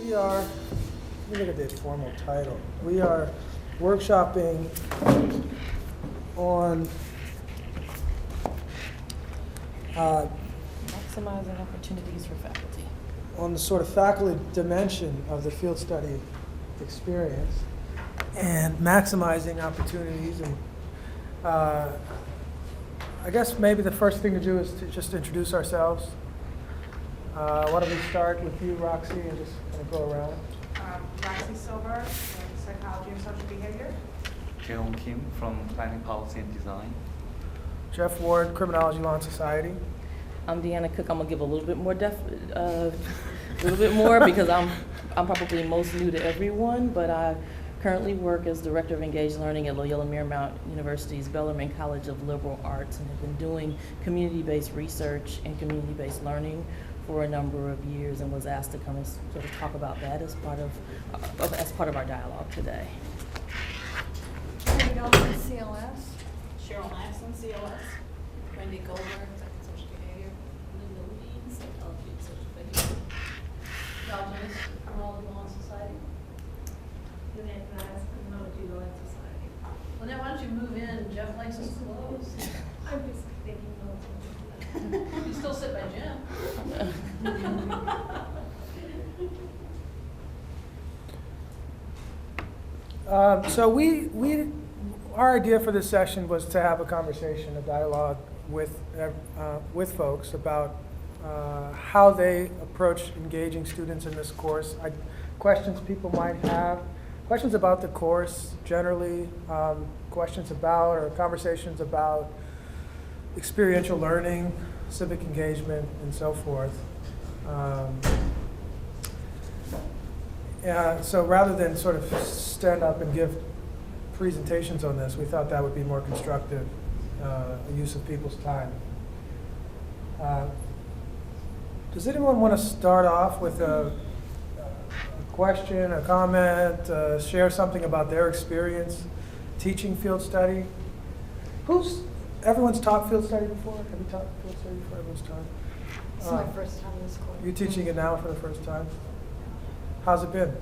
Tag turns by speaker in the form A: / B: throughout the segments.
A: We are, let me look at the formal title. We are workshopping on
B: Maximizing opportunities for faculty.
A: on the sort of faculty dimension of the field study experience and maximizing opportunities. And I guess maybe the first thing to do is to just introduce ourselves. Why don't we start with you, Roxy, and just kind of go around.
C: Roxy Silver, Psychology and Social Behavior.
D: Jeong Kim from Planning, Policy and Design.
A: Jeff Ward, Criminology, Law and Society.
B: I'm Deanna Cook. I'm gonna give a little bit more because I'm probably most new to everyone, but I currently work as Director of Engaged Learning at Loyola Marymount University's Bellarmine College of Liberal Arts, and have been doing community-based research and community-based learning for a number of years, and was asked to come and sort of talk about that as part of our dialogue today.
E: Wendy Goldberg, CLS.
F: Cheryl Maxson, CLS. Wendy Goldberg, Social Behavior. Linda Lee, Psychology and Social Behavior. Val Jones, Criminology Law and Society. Jeanette Nice, Criminology Law and Society. Well, now why don't you move in? Jeff likes us close. I'm just thinking you still sit by Jim.
A: So our idea for this session was to have a conversation, a dialogue with folks about how they approach engaging students in this course. Questions people might have, questions about the course generally, questions about or conversations about experiential learning, civic engagement, and so forth. So rather than sort of stand up and give presentations on this, we thought that would be more constructive use of people's time. Does anyone want to start off with a question, a comment, share something about their experience teaching field study? Everyone's taught field study before? Have you taught field study before? Everyone's taught?
E: This is my first time in this course.
A: You're teaching it now for the first time? How's it been?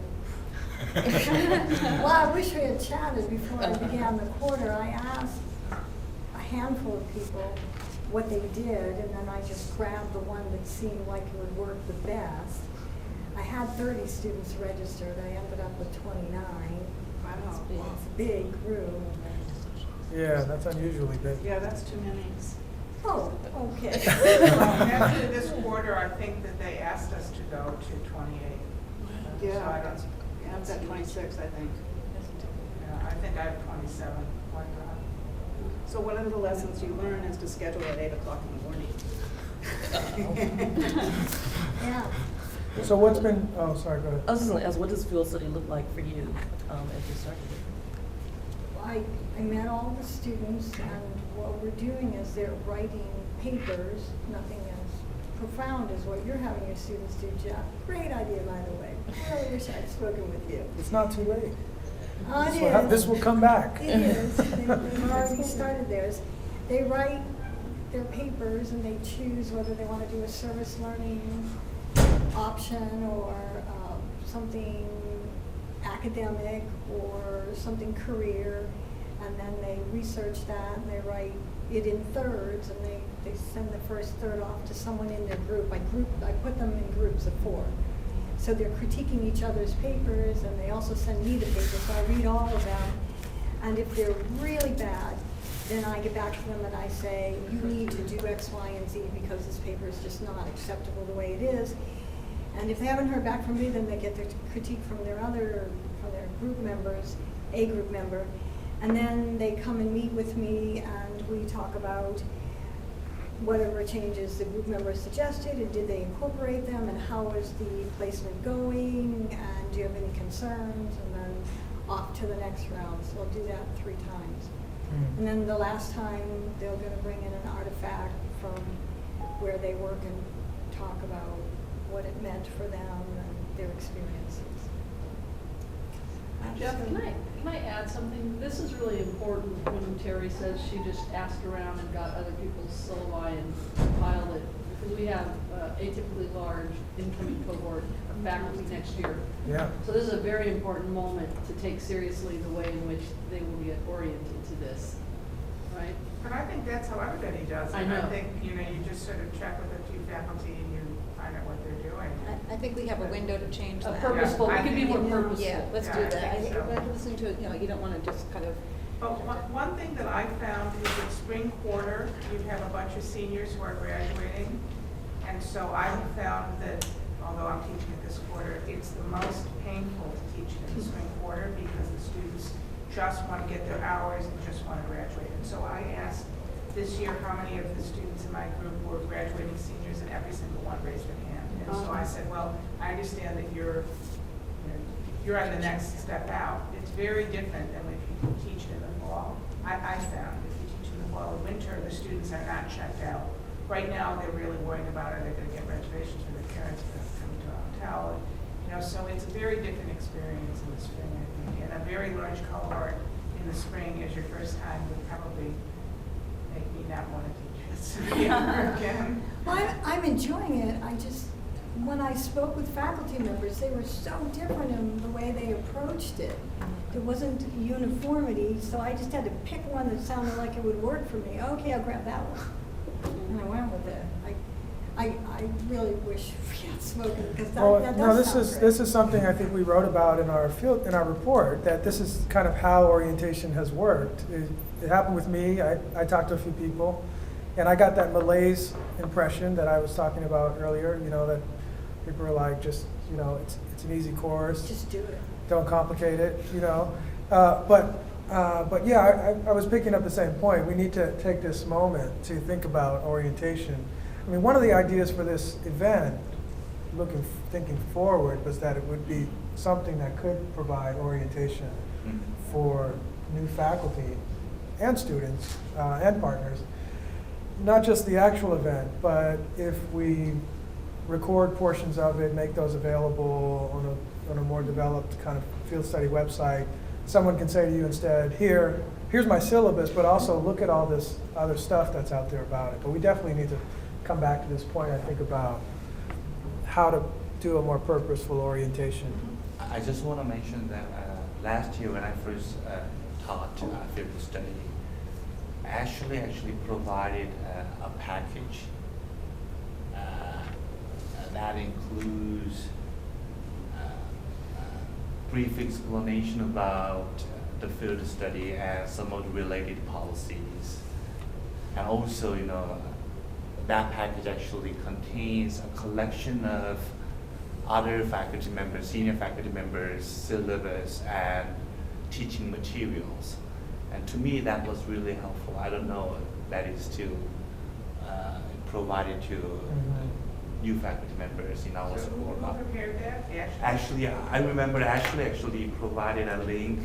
E: Well, I wish we had chatted before I began the quarter. I asked a handful of people what they did, and then I just grabbed the one that seemed like it would work the best. I had 30 students registered. I ended up with 29.
C: Wow.
E: It's a big group.
A: Yeah, that's unusually big.
C: Yeah, that's too many.
E: Oh, okay.
C: After this quarter, I think that they asked us to go to 28.
G: Yeah,
C: So I don't,
G: I'm at 26, I think.
C: I think I have 27. Why not?
G: So one of the lessons you learn is to schedule at 8 o'clock in the morning.
E: Yeah.
A: So what's been, oh, sorry, go ahead.
B: I was just going to ask, what does field study look like for you as you started it?
E: I met all the students, and what we're doing is they're writing papers, nothing as profound as what you're having your students do, Jeff. Great idea, by the way. I really wish I'd spoken with you.
A: It's not too late.
E: It
A: This will come back.
E: It is. They've already started theirs. They write their papers and they choose whether they want to do a service learning option or something academic or something career, and then they research that and they write it in thirds, and they send the first third off to someone in their group. I put them in groups of 4. So they're critiquing each other's papers, and they also send me the papers, so I read all of them. And if they're really bad, then I get back to them and I say, you need to do X, Y, and Z because this paper is just not acceptable the way it is. And if they haven't heard back from me, then they get their critique from their group members, a group member. And then they come and meet with me, and we talk about whatever changes the group members suggested, and did they incorporate them, and how is the placement going, and do you have any concerns, and then off to the next round. So we'll do that 3 times.
A: Mm.
E: And then the last time, they're going to bring in an artifact from where they work and talk about what it meant for them and their experiences.
F: Jeff, can I add something? This is really important when Terry says she just asked around and got other people's syllabi and compiled it, because we have atypically large incoming cohort. faculty next year.
A: Yeah.
F: So this is a very important moment to take seriously the way in which they will get oriented to this, right?
C: But I think that's how everybody does it.
F: I know.
C: I think, you just sort of check with a few faculty and you find out what they're doing.
H: I think we have a window to change
F: A
H: that.
F: purposeful, we can be more purposeful.
H: Yeah, let's do
C: Yeah, I
H: that. I
C: think
H: think,
C: so.
H: when listening to it, you don't want to just kind of,
C: But one thing that I found is that spring quarter, you have a bunch of seniors who are graduating. And so I have found that, although I'm teaching it this quarter, it's the most painful to teach it in the spring quarter because the students just want to get their hours and just want to graduate. And so I asked this year how many of the students in my group were graduating seniors, and every single one raised their hand. And so I said, well, I understand that you're on the next step out. It's very different than if you teach it in the fall. I found if you teach in the fall or winter, the students are not checked out. Right now, they're really worried about are they going to get reservations for their parents to come to a hotel. So it's a very different experience in the spring, I think. And a very large cohort in the spring as your first time would probably make me not want to teach this again.
E: Well, I'm enjoying it. When I spoke with faculty members, they were so different in the way they approached it. There wasn't uniformity, so I just had to pick one that sounded like it would work for me. Okay, I'll grab that one. And I went with it. I really wish we had spoken, because
A: Well,
E: that
A: no,
E: does
A: this
E: sound
A: is,
E: great.
A: this is something I think we wrote about in our report, that this is kind of how orientation has worked. It happened with me. I talked to a few people, and I got that malaise impression that I was talking about earlier, that people were like, just, it's an easy course.
E: Just do it.
A: Don't complicate it, But yeah, I was picking up the same point. We need to take this moment to think about orientation. I mean, one of the ideas for this event, thinking forward, was that it would be something that could provide orientation for new faculty and students and partners. Not just the actual event, but if we record portions of it, make those available on a more developed kind of field study website, someone can say to you instead, here's my syllabus, but also look at all this other stuff that's out there about it. But we definitely need to come back to this point, I think, about how to do a more purposeful orientation.
D: I just want to mention that last year when I first taught field study, I actually provided a package that includes brief explanation about the field study and some of the related policies. And also, that package actually contains a collection of other faculty members, senior faculty members, syllabus, and teaching materials. And to me, that was really helpful. I don't know if that is still provided to new faculty members in our
C: So
D: school.
C: who prepared that?
D: Actually, I remember Ashley actually provided a link,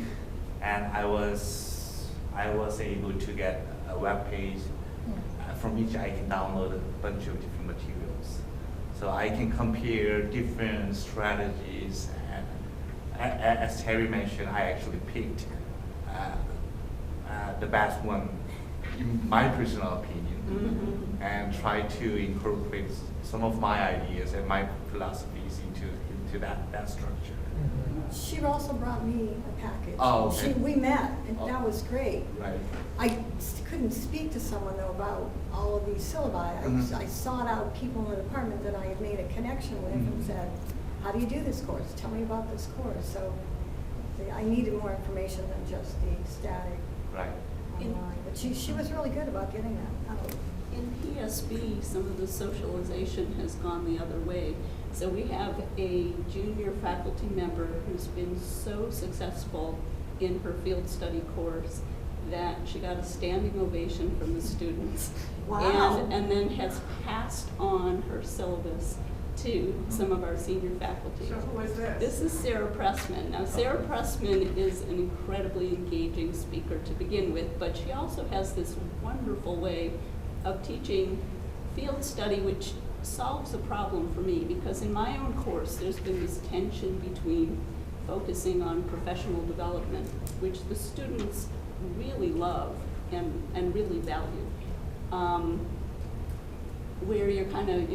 D: and I was able to get a web page from which I can download a bunch of different materials. So I can compare different strategies, and as Terry mentioned, I actually picked the best one, in my personal opinion, and try to incorporate some of my ideas and my philosophies into that structure.
E: She also brought me a package.
D: Oh, okay.
E: We met, and
D: Oh.
E: that was great.
D: Right.
E: I couldn't speak to someone, though, about all of these syllabi.
D: Mhm.
E: I sought out people in the department that I had made a connection with and
D: Mhm.
E: said, how do you do this course? Tell me about this course. So I needed more information than just the static
D: Right.
E: online. But she was really good about getting that out.
I: In PSB, some of the socialization has gone the other way. So we have a junior faculty member who's been so successful in her field study course that she got a standing ovation from the students.
E: Wow.
I: And then has passed on her syllabus to some of our senior faculty.
C: So who is this?
I: This is Sarah Pressman. Now, Sarah Pressman is an incredibly engaging speaker to begin with, but she also has this wonderful way of teaching field study, which solves a problem for me, because in my own course, there's been this tension between focusing on professional development, which the students really love and really value, where you're kind of,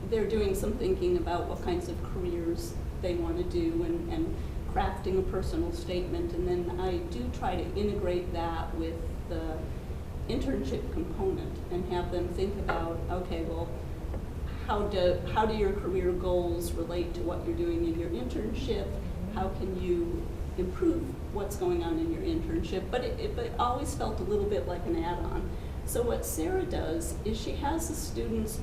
I: they're doing some thinking about what kinds of careers they want to do and crafting a personal statement. And then I do try to integrate that with the internship component and have them think about, okay, well, how do your career goals relate to what you're doing in your internship? How can you improve what's going on in your internship? But it always felt a little bit like an add-on. So what Sarah does is she has the students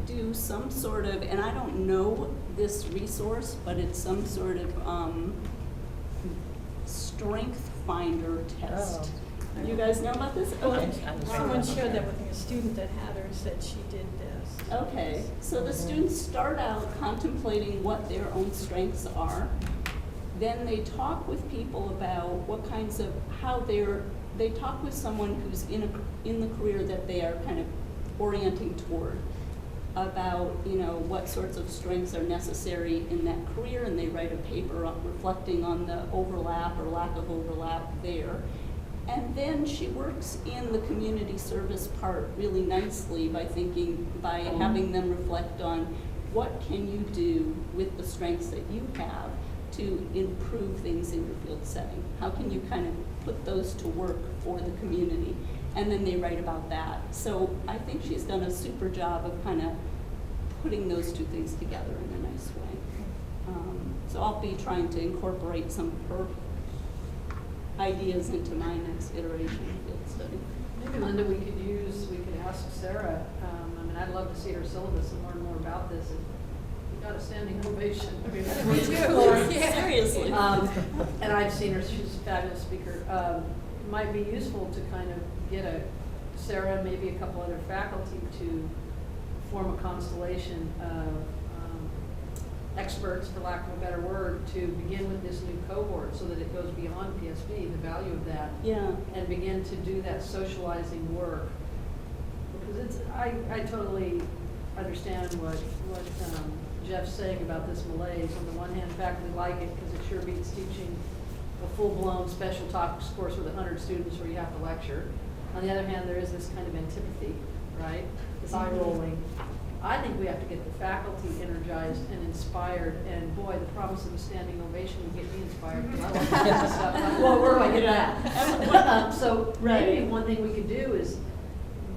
I: do some sort of, and I don't know this resource, but it's some sort of strength finder test. You guys know about this? Okay.
E: Someone shared that with me, a student that had her said she did this.
I: Okay, so the students start out contemplating what their own strengths are. Then they talk with people about what kinds of, they talk with someone who's in the career that they are kind of orienting toward, about, what sorts of strengths are necessary in that career, and they write a paper reflecting on the overlap or lack of overlap there. And then she works in the community service part really nicely by having them reflect on what can you do with the strengths that you have to improve things in your field setting. How can you kind of put those to work for the community? And then they write about that. So I think she's done a super job of kind of putting those two things together in a nice way. So I'll be trying to incorporate some of her ideas into my next iteration of field study.
F: Maybe, Linda, we could ask Sarah, I'd love to see her syllabus and learn more about this. You got a standing ovation. I mean,
E: Me too.
I: Yeah. Seriously.
F: And I've seen her, she's a fabulous speaker. It might be useful to kind of get Sarah and maybe a couple other faculty to form a constellation of experts, for lack of a better word, to begin with this new cohort so that it goes beyond PSB, the value of that.
I: Yeah.
F: And begin to do that socializing work. Because I totally understand what Jeff's saying about this malaise. On the one hand, faculty like it because it sure beats teaching a full-blown special topics course with 100 students where you have to lecture. On the other hand, there is this kind of antipathy, right? This eye rolling. I think we have to get the faculty energized and inspired, and boy, the promise of a standing ovation would get me inspired, because I like that kind of stuff. Like, well, where do I get that? So maybe one thing we could do is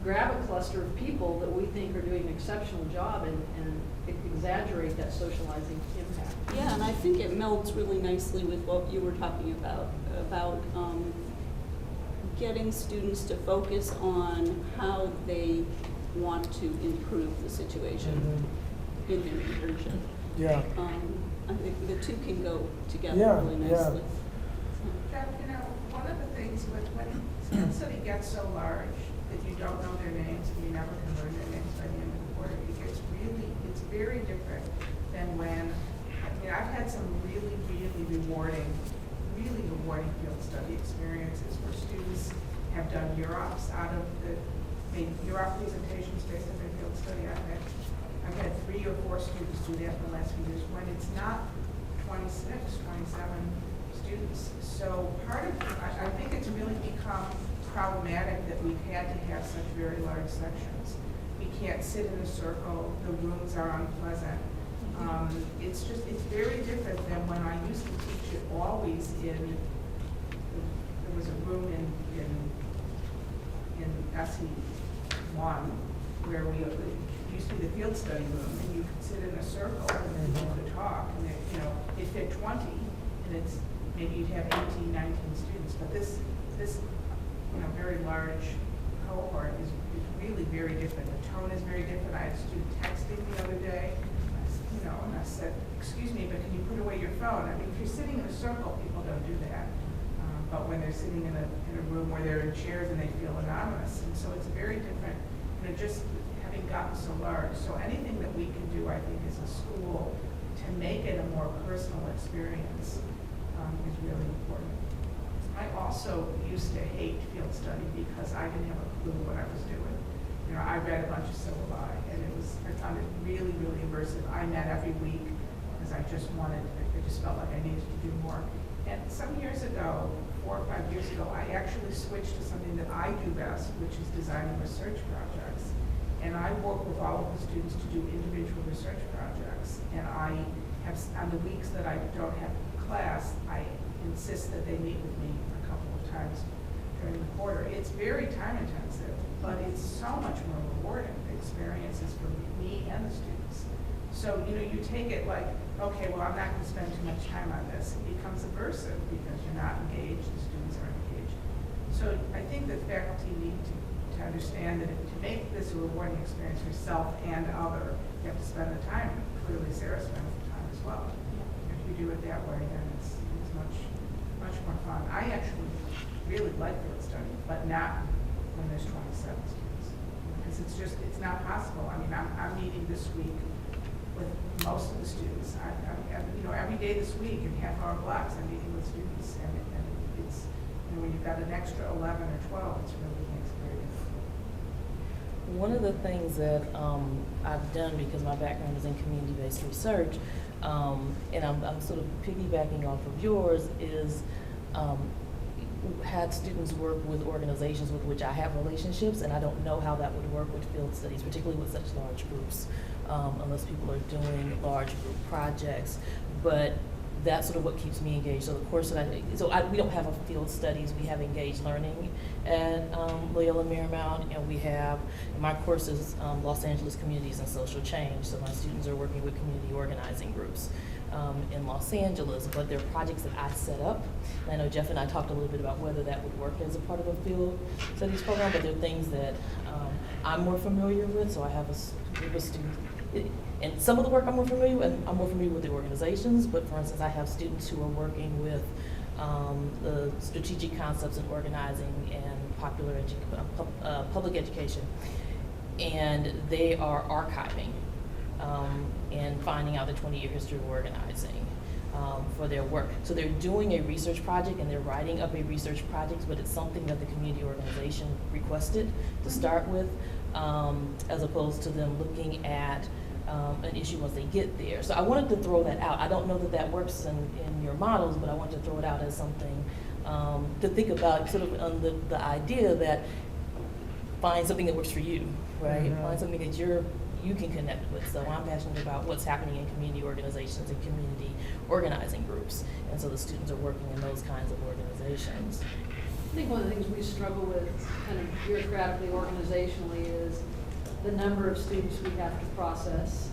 F: grab a cluster of people that we think are doing an exceptional job and exaggerate that socializing impact.
I: Yeah, and I think it melds really nicely with what you were talking about getting students to focus on how they want to improve the situation in their internship.
A: Yeah.
I: I think the two can go together
A: Yeah,
I: really
A: yeah.
I: nicely.
C: Jeff, one of the things when field study gets so large that you don't know their names and you never can learn their names by the end of the quarter, it's very different than when, I've had some really, really rewarding field study experiences where students have done UROPs made UROP presentations based on their field study. I've had 3 or 4 students do that in the last few years when it's not 26, 27 students. So I think it's really become problematic that we've had to have such very large sections. We can't sit in a circle, the rooms are unpleasant. It's very different than when I used to teach it always there was a room in SE1 where we used to be the field study room, and you could sit in a circle and people to talk, and it fit 20, and it's maybe you'd have 18, 19 students, but this very large cohort is really very different. The tone is very different. I had a student texting the other day, and I said, excuse me, but can you put away your phone? I mean, if you're sitting in a circle, people don't do that. But when they're sitting in a room where they're in chairs and they feel anonymous, and so it's very different, just having gotten so large. So anything that we can do, I think, as a school to make it a more personal experience is really important. I also used to hate field study because I didn't have a clue what I was doing. I read a bunch of syllabi, and I found it really, really immersive. I met every week because I just felt like I needed to do more. And some years ago, 4 or 5 years ago, I actually switched to something that I do best, which is designing research projects. And I work with all of the students to do individual research projects. And I have, on the weeks that I don't have class, I insist that they meet with me a couple of times during the quarter. It's very time intensive, but it's so much more rewarding experiences for me and the students. So, you know, you take it like, okay, well, I'm not going to spend too much time on this. It becomes aversive because you're not engaged, the students are engaged. So I think that faculty need to understand that to make this a rewarding experience for yourself and other, you have to spend the time. Clearly, Sarah spends the time as well. If you do it that way, then it's much more fun. I actually really like field study, but not when there's 27 students. Because it's not possible. I mean, I'm meeting this week with most of the students. You know, every day this week in half-hour blocks, I'm meeting with students, and it's, you know, when you've got an extra 11 or 12, it's really an experience.
B: One of the things that I've done, because my background is in community-based research, and I'm sort of piggybacking off of yours, is had students work with organizations with which I have relationships, and I don't know how that would work with field studies, particularly with such large groups, unless people are doing large group projects. But that's sort of what keeps me engaged. So the course that we don't have a field studies, we have engaged learning at Loyola Marymount, and we have, my course is Los Angeles Communities and Social Change. So my students are working with community organizing groups in Los Angeles, but they're projects that I set up. And I know Jeff and I talked a little bit about whether that would work as a part of a field studies program, but they're things that I'm more familiar with, so I have a group of students. And some of the work I'm more familiar with, and I'm more familiar with the organizations, but for instance, I have students who are working with the strategic concepts in organizing and public education, and they are archiving and finding out the 20-year history of organizing for their work. So they're doing a research project and they're writing up a research project, but it's something that the community organization requested to start with, as opposed to them looking at an issue once they get there. So I wanted to throw that out. I don't know that works in your models, but I want to throw it out as something to think about, sort of on the idea that find something that works for you, right?
A: Mm-hmm.
B: Find something that you can connect with. So I'm passionate about what's happening in community organizations and community organizing groups. And so the students are working in those kinds of organizations.
F: I think one of the things we struggle with kind of bureaucratically, organizationally is the number of students we have to process,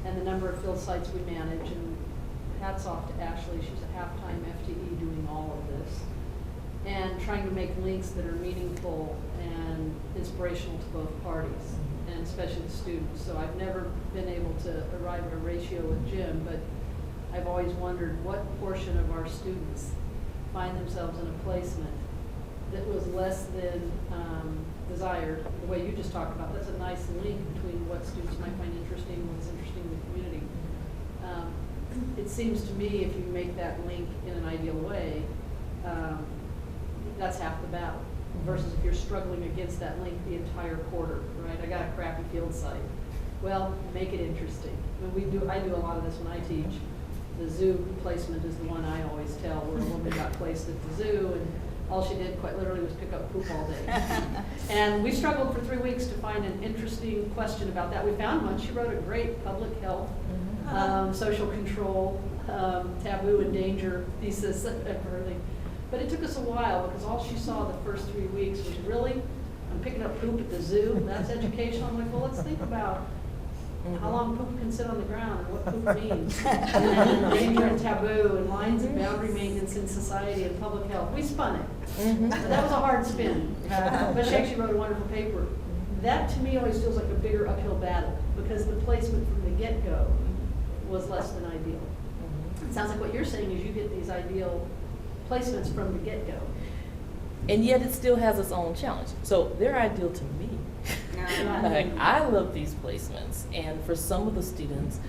F: and the number of field sites we manage. And hats off to Ashley, she's a half-time FTE doing all of this. And trying to make links that are meaningful and inspirational to both parties, and especially the students. So I've never been able to arrive at a ratio with Jim, but I've always wondered what portion of our students find themselves in a placement that was less than desired, the way you just talked about. That's a nice link between what students might find interesting, what's interesting in the community. It seems to me if you make that link in an ideal way, that's half the battle. Versus if you're struggling against that link the entire quarter, right? I got a crappy field site. Well, make it interesting. I do a lot of this when I teach. The zoo placement is the one I always tell, where a woman got placed at the zoo and all she did quite literally was pick up poop all day. And we struggled for 3 weeks to find an interesting question about that. We found one. She wrote a great public health, social control, taboo and danger thesis at Berkeley. But it took us a while because all she saw the first 3 weeks was, really, I'm picking up poop at the zoo, that's educational. I'm like, well, let's think about how long poop can sit on the ground and what poop means. And danger and taboo and lines and boundary maintenance in society and public health. We spun it. But that was a hard spin. But she actually wrote a wonderful paper. That to me always feels like a bigger uphill battle because the placement from the get-go was less than ideal. It sounds like what you're saying is you get these ideal placements from the get-go.
B: And yet it still has its own challenge. So they're ideal to me. Like, I love these placements, and for some of the students,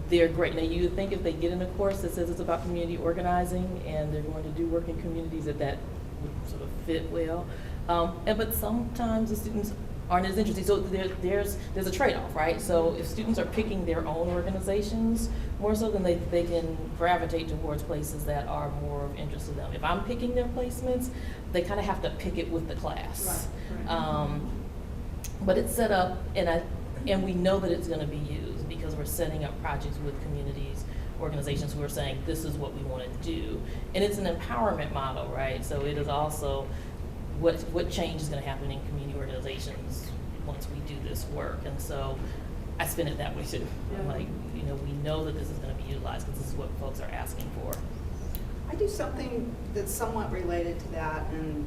B: they're great. Now you think if they get in a course that says it's about community organizing and they're going to do work in communities, that would sort of fit well. But sometimes the students aren't as interesting. So there's a trade-off, right? So if students are picking their own organizations more so, then they can gravitate towards places that are more of interest to them. If I'm picking their placements, they kind of have to pick it with the class.
F: Right.
B: But it's set up, and we know that it's going to be used because we're setting up projects with communities, organizations who are saying this is what we want to do, and it's an empowerment model, right? So it is also what change is going to happen in community organizations once we do this work, and so I spin it that way too. I'm like, we know that this is going to be utilized because this is what folks are asking for.
G: I do something that's somewhat related to that, and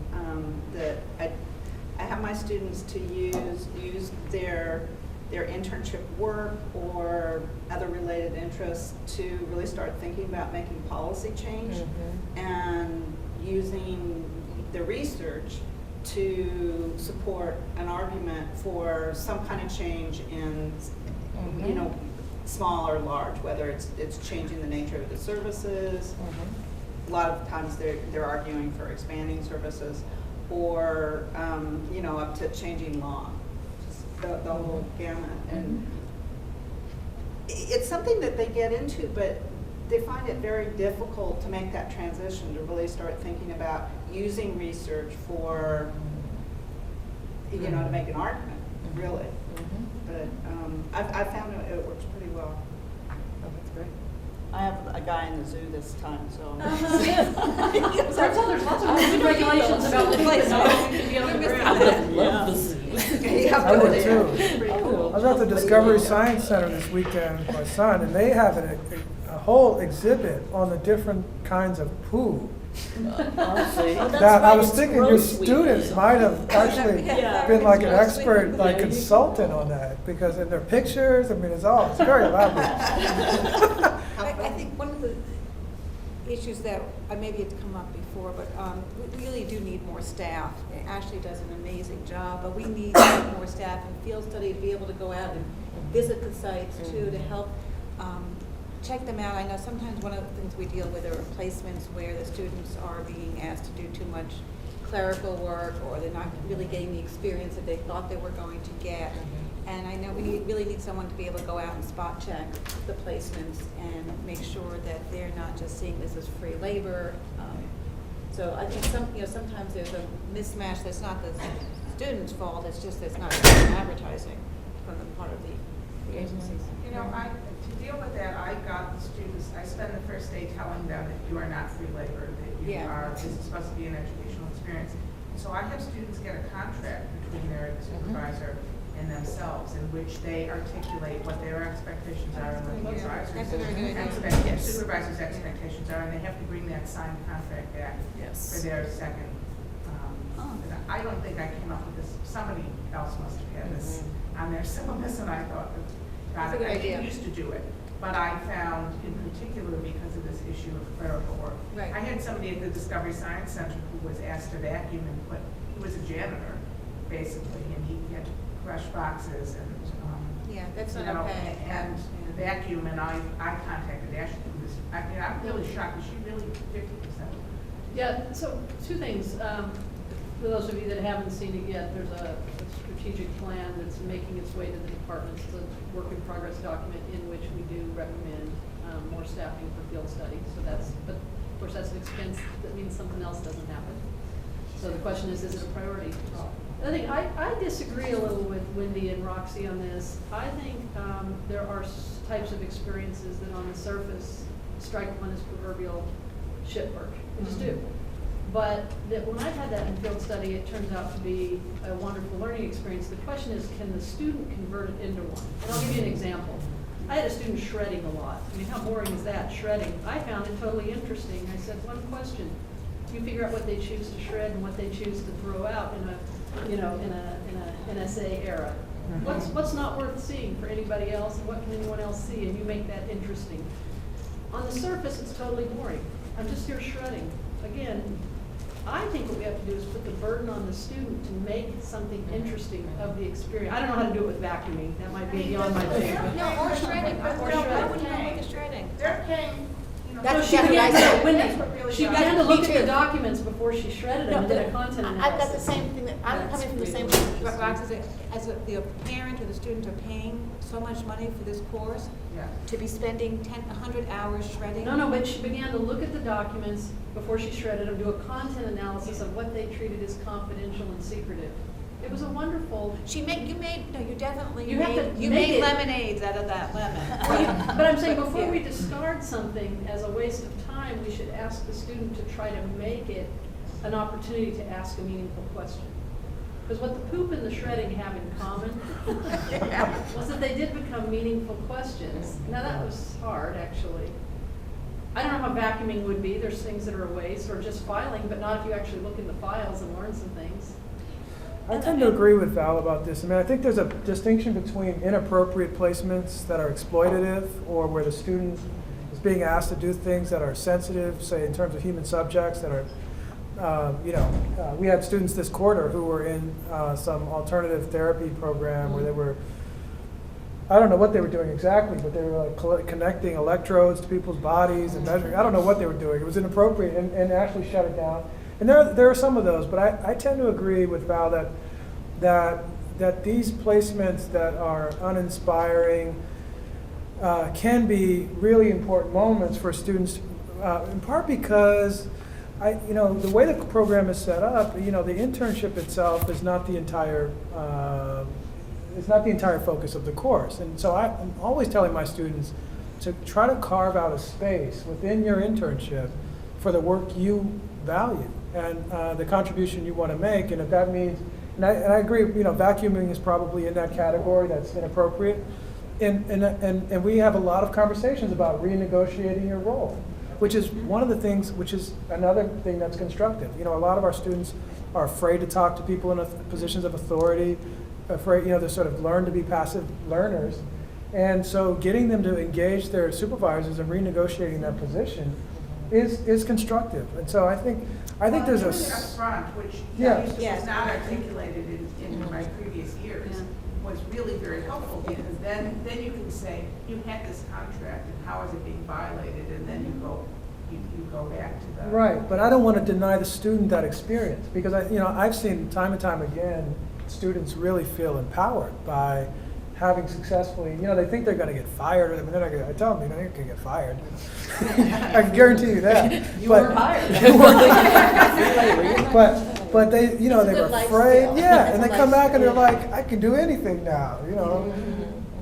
G: that I have my students to use their internship work or other related interests to really start thinking about making policy change and using the research to support an argument for some kind of change in, small or large, whether it's changing the nature of the services. A lot of times they're arguing for expanding services, or up to changing law, just the whole gamut. And it's something that they get into, but they find it very difficult to make that transition, to really start thinking about using research for, to make an argument, really. But I found it works pretty well.
B: Oh, that's great.
J: I have a guy in the zoo this time, so.
F: Turns out there's lots of rules and regulations about the place, so you should be on the
B: I
F: ground.
B: would have loved the zoo.
A: I would too.
G: Pretty
A: I
G: cool.
A: was at the Discovery Science Center this weekend with my son, and they have a whole exhibit on the different kinds of poo.
B: Honestly.
A: That I was thinking your students might have actually
H: Yeah.
A: been like an
H: Yeah.
A: expert, like
B: Yeah, you-
A: consultant on that, because in their pictures, it's very elaborate.
H: I think one of the issues that, maybe it's come up before, but we really do need more staff. Ashley does an amazing job, but we need more staff in field study to be able to go out and visit the sites too, to help check them out. I know sometimes one of the things we deal with are placements where the students are being asked to do too much clerical work, or they're not really getting the experience that they thought they were going to get. And I know we really need someone to be able to go out and spot check the placements and make sure that they're not just seeing this as free labor. So I think sometimes there's a mismatch that's not the student's fault, it's just there's not advertising from the part of the agencies.
C: To deal with that, I got the students, I spend the first day telling them that you are not free labor, that you are, this is supposed to be an educational experience. So I have students get a contract between their supervisor and themselves, in which they articulate what their expectations are and what the
H: That's a very good idea.
C: supervisor's expectations are, and they have to bring that signed contract back for their second. And I don't think I came up with this. Somebody else must have had this on their syllabus, and I thought,
H: That's a good
C: I
H: idea.
C: used to do it, but I found, in particular, because of this issue of clerical work,
H: Right.
C: I had somebody at the Discovery Science Center who was asked to vacuum and put. He was a janitor, basically, and he had to crush boxes and.
H: Yeah, that's
C: you
H: not
C: know,
H: okay.
C: And
H: Yeah.
C: vacuum, and I contacted Ashley, who was, I'm really shocked, was she really 50%?
F: Yeah, so two things. For those of you that haven't seen it yet, there's a strategic plan that's making its way to the departments. It's a work in progress document in which we do recommend more staffing for field study. So but of course that's an expense. That means something else doesn't happen. So the question is it a priority? I think I disagree a little with Wendy and Roxy on this. I think there are types of experiences that on the surface strike one as proverbial shit work. They just do. But that when I've had that in field study, it turns out to be a wonderful learning experience. The question is, can the student convert it into one? And I'll give you an example. I had a student shredding a lot. I mean, how boring is that, shredding? I found it totally interesting. I said, one question. You figure out what they choose to shred and what they choose to throw out in an essay era. What's not worth seeing for anybody else, and what can anyone else see? And you make that interesting. On the surface, it's totally boring. I'm just here shredding. Again, I think what we have to do is put the burden on the student to make something interesting of the experience. I don't know how to do it with vacuuming. That might be beyond my thing.
H: No, or shredding.
F: Or
H: Or
F: shredding.
H: how would you know what is shredding?
C: They're paying,
H: That's
F: she
H: exactly
F: began
H: what I
F: to,
H: said.
F: Wendy,
C: That's what really
F: she
C: got
F: began to
H: me
F: look at
H: too.
F: the documents before she shredded them and did a content analysis.
H: I've got the same thing, that I'm
F: That's
H: coming from the same
F: really
H: place,
F: interesting.
H: Rox, the parent or the student are paying so much money for this course,
C: Yeah.
H: to be spending 100 hours shredding.
F: No, but she began to look at the documents before she shredded them, do a content analysis of what they treated as confidential and secretive. It was a wonderful,
H: You definitely
F: You have to
H: you
F: make
H: made
F: it-
H: lemonades out of that lemon.
F: but I'm saying before we
H: Yeah.
F: discard something as a waste of time, we should ask the student to try to make it an opportunity to ask a meaningful question. Because what the poop and the shredding have in common was that they did become meaningful questions. Now, that was hard, actually. I don't know how vacuuming would be. There's things that are a waste, or just filing, but not if you actually look in the files and learn some things.
A: I tend to agree with Val about this. I mean, I think there's a distinction between inappropriate placements that are exploitative, or where the student is being asked to do things that are sensitive, say in terms of human subjects that are, we had students this quarter who were in some alternative therapy program where they were, I don't know what they were doing exactly, but they were like connecting electrodes to people's bodies and measuring. I don't know what they were doing. It was inappropriate and actually shut it down. And there are some of those, but I tend to agree with Val that these placements that are uninspiring can be really important moments for students, in part because the way the program is set up, the internship itself is not the entire focus of the course. And so I'm always telling my students to try to carve out a space within your internship for the work you value and the contribution you want to make. And if that means, and I agree, vacuuming is probably in that category that's inappropriate. And we have a lot of conversations about renegotiating your role, which is one of the things, which is another thing that's constructive. A lot of our students are afraid to talk to people in positions of authority, afraid, they sort of learn to be passive learners. And so getting them to engage their supervisors and renegotiating that position is constructive. And so I think there's
C: doing
A: a
C: it up front, which
A: Yeah.
C: was not articulated in my previous years, was really very helpful, because then you can say, you had this contract, and how is it being violated, and then you go back to the.
A: Right, but I don't want to deny the student that experience, because I've seen time and time again, students really feel empowered by having successfully, they think they're going to get fired, and then I tell them, you're going to get fired. I can guarantee you that.
F: You
A: But-
F: were hired.
A: But they, they
H: a
A: were
H: good life
A: afraid,
H: skill.
A: yeah, and they
H: It's a
A: come
H: life
A: back and they're
H: skill.
A: like, I can do anything now,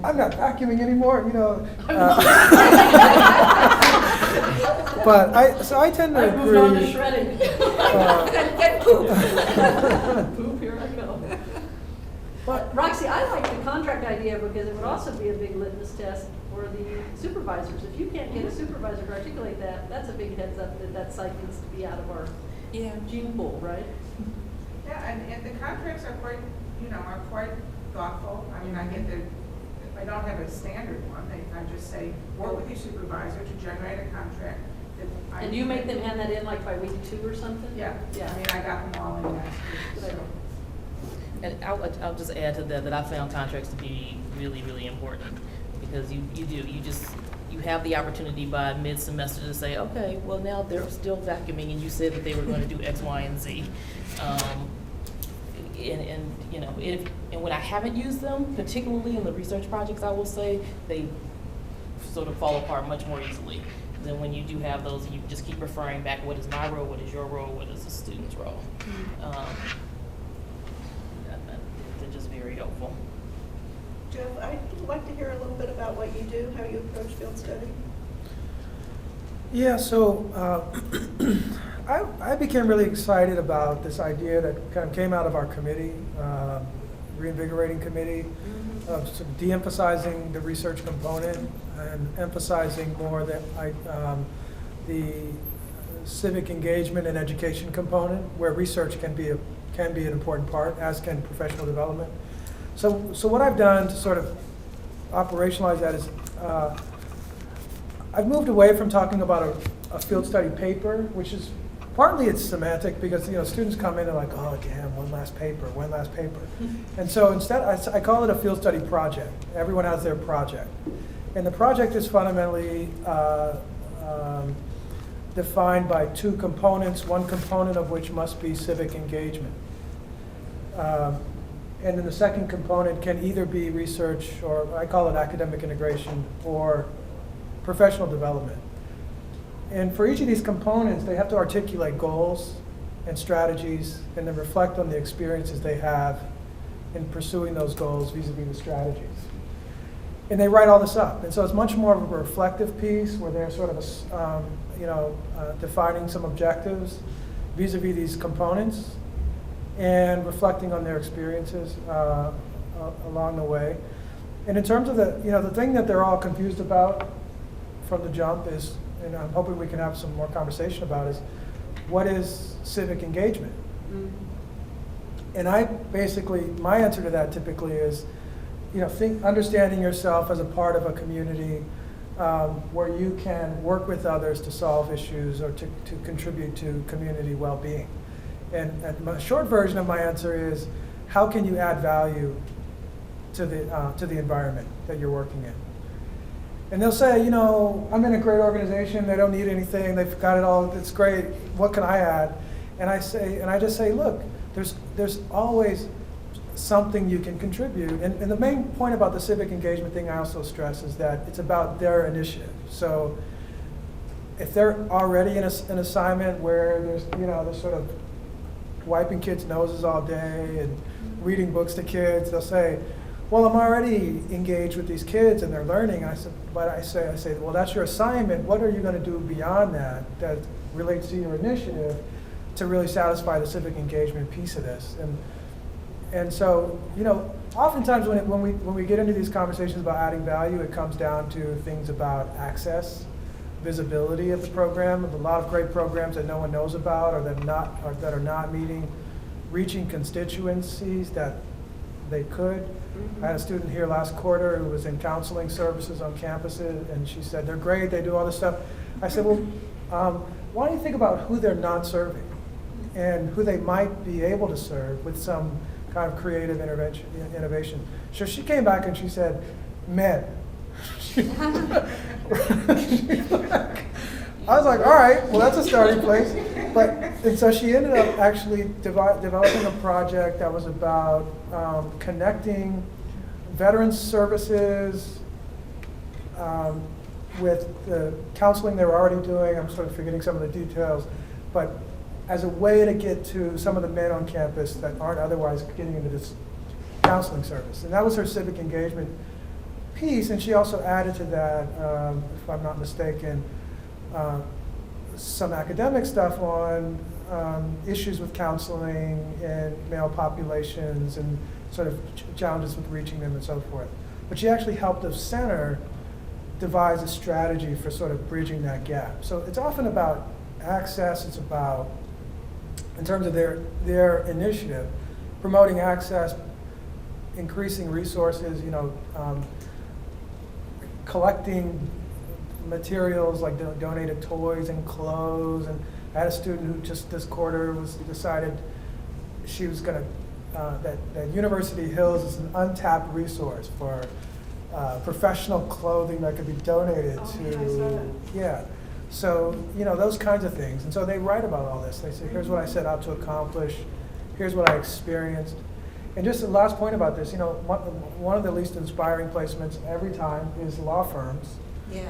A: I'm not vacuuming anymore, But I tend to
F: I've moved on to
A: agree.
F: shredding.
H: Get poop.
F: Poop, here I go.
A: But
F: Roxy, I like the contract idea because it would also be a big litmus test for the supervisors. If you can't get a supervisor to articulate that, that's a big heads up that site needs to be out of our gene pool, right?
C: Yeah, and the contracts are quite, are quite thoughtful. I mean, I get that, I don't have a standard one. I just say, work with your supervisor to generate a contract.
F: And do you make them hand that in like by week 2 or something?
C: Yeah,
F: Yeah.
C: I mean, I got them all in last week, so.
B: And I'll just add to that I found contracts to be really, really important, because you have the opportunity by mid-semester to say, okay, well, now they're still vacuuming and you said that they were going to do X, Y, and Z. And when I haven't used them, particularly in the research projects, I will say, they sort of fall apart much more easily than when you do have those, you just keep referring back, what is my role, what is your role, what is the student's role? They're just very helpful.
J: Jeff, I'd like to hear a little bit about what you do, how you approach field study.
A: Yeah, so I became really excited about this idea that kind of came out of our committee, reinvigorating committee, of sort of de-emphasizing the research component and emphasizing more the civic engagement and education component, where research can be an important part, as can professional development. So what I've done to sort of operationalize that is I've moved away from talking about a field study paper, which is partly it's semantic, because students come in and like, oh damn, one last paper. And so instead I call it a field study project. Everyone has their project. And the project is fundamentally defined by two components, one component of which must be civic engagement. And then the second component can either be research, or I call it academic integration, or professional development. And for each of these components, they have to articulate goals and strategies and then reflect on the experiences they have in pursuing those goals vis-a-vis the strategies. And they write all this up. And so it's much more of a reflective piece where they're sort of, defining some objectives vis-a-vis these components and reflecting on their experiences along the way. And in terms of the thing that they're all confused about from the jump is, and I'm hoping we can have some more conversation about, is what is civic engagement? And my answer to that typically is, understanding yourself as a part of a community where you can work with others to solve issues or to contribute to community well-being. And my short version of my answer is, how can you add value to the environment that you're working in? And they'll say, I'm in a great organization, they don't need anything, they've got it all, it's great, what can I add? And I just say, look, there's always something you can contribute. And the main point about the civic engagement thing I also stress is that it's about their initiative. So if they're already in an assignment where there's sort of wiping kids' noses all day and reading books to kids, they'll say, well, I'm already engaged with these kids and they're learning. I say, well, that's your assignment. What are you going to do beyond that relates to your initiative to really satisfy the civic engagement piece of this? And so, oftentimes when we get into these conversations about adding value, it comes down to things about access, visibility of the program. There's a lot of great programs that no one knows about or that are not reaching constituencies that they could. I had a student here last quarter who was in counseling services on campuses, and she said, they're great, they do all this stuff. I said, well, why don't you think about who they're not serving and who they might be able to serve with some kind of creative innovation. So she came back and she said, men. I was like, all right, well, that's a starting place. And so she ended up actually developing a project that was about connecting veterans services with the counseling they were already doing. I'm sort of forgetting some of the details, but as a way to get to some of the men on campus that aren't otherwise getting into this counseling service. And that was her civic engagement piece, and she also added to that, if I'm not mistaken, some academic stuff on issues with counseling and male populations and sort of challenges with reaching them and so forth. But she actually helped the center devise a strategy for sort of bridging that gap. So it's often about access, it's about, in terms of their initiative, promoting access, increasing resources, collecting materials like donated toys and clothes. And I had a student who just this quarter decided she was going to, that University Hills is an untapped resource for professional clothing that could be donated to. Yeah. So, those kinds of things. And so they write about all this. They say, here's what I set out to accomplish. Here's what I experienced. And just the last point about this, one of the least inspiring placements every time is law firms.
H: Yeah.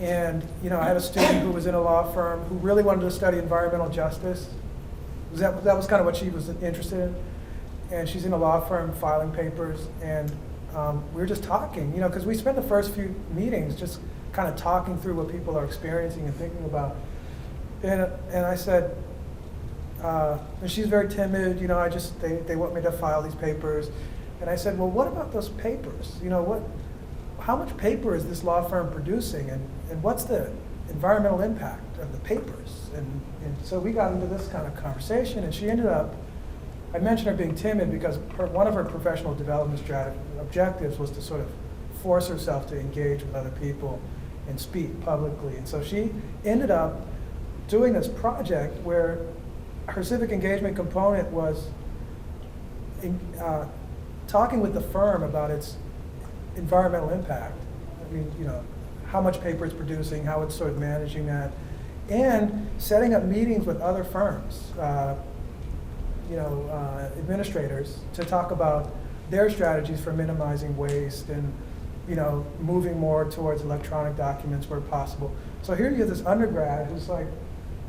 A: And, I had a student who was in a law firm who really wanted to study environmental justice. That was kind of what she was interested in. And she's in a law firm filing papers. And we were just talking, because we spent the first few meetings just kind of talking through what people are experiencing and thinking about. And I said, and she's very timid, they want me to file these papers. And I said, well, what about those papers? How much paper is this law firm producing, and what's the environmental impact of the papers? And so we got into this kind of conversation, and she ended up, I mentioned her being timid because one of her professional development objectives was to sort of force herself to engage with other people and speak publicly. And so she ended up doing this project where her civic engagement component was talking with the firm about its environmental impact. I mean, how much paper it's producing, how it's sort of managing that, and setting up meetings with other firms, administrators, to talk about their strategies for minimizing waste and, moving more towards electronic documents where possible. So here you have this undergrad who's like,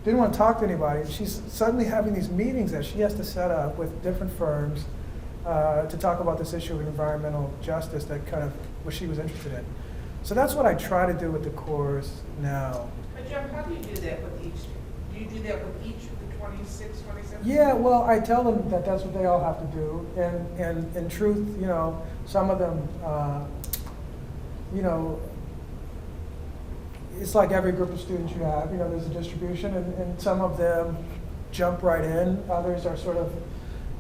A: didn't want to talk to anybody. She's suddenly having these meetings that she has to set up with different firms to talk about this issue of environmental justice that kind of what she was interested in. So that's what I try to do with the course now.
C: But Jeff, how do you do that with each? Do you do that with each of the 26, 27?
A: Yeah, well, I tell them that that's what they all have to do, and in truth, some of them, it's like every group of students you have, there's a distribution, and some of them jump right in, others are sort of,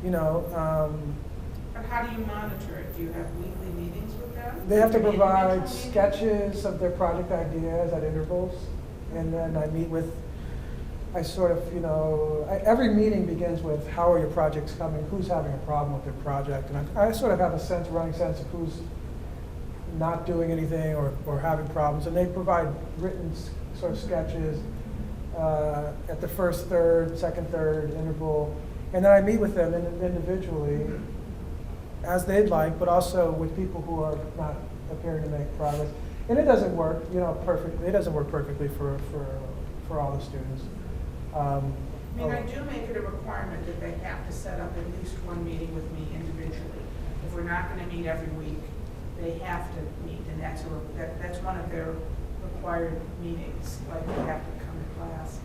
C: But how do you monitor it? Do you have weekly meetings with them?
A: they have to
C: Individual
A: provide
C: meetings?
A: sketches of their project ideas at intervals, and then I meet with, every meeting begins with, how are your projects coming, who's having a problem with their project, and I sort of have a running sense of who's not doing anything or having problems, and they provide written sort of sketches at the first third, second third interval, and then I meet with them individually as they'd like, but also with people who are not appearing to make progress. And it doesn't work, perfectly. It doesn't work perfectly for all the students.
C: I do make it a requirement that they have to set up at least one meeting with me individually. If we're not going to meet every week, they have to meet, and that's one of their required meetings, like they have to come to class.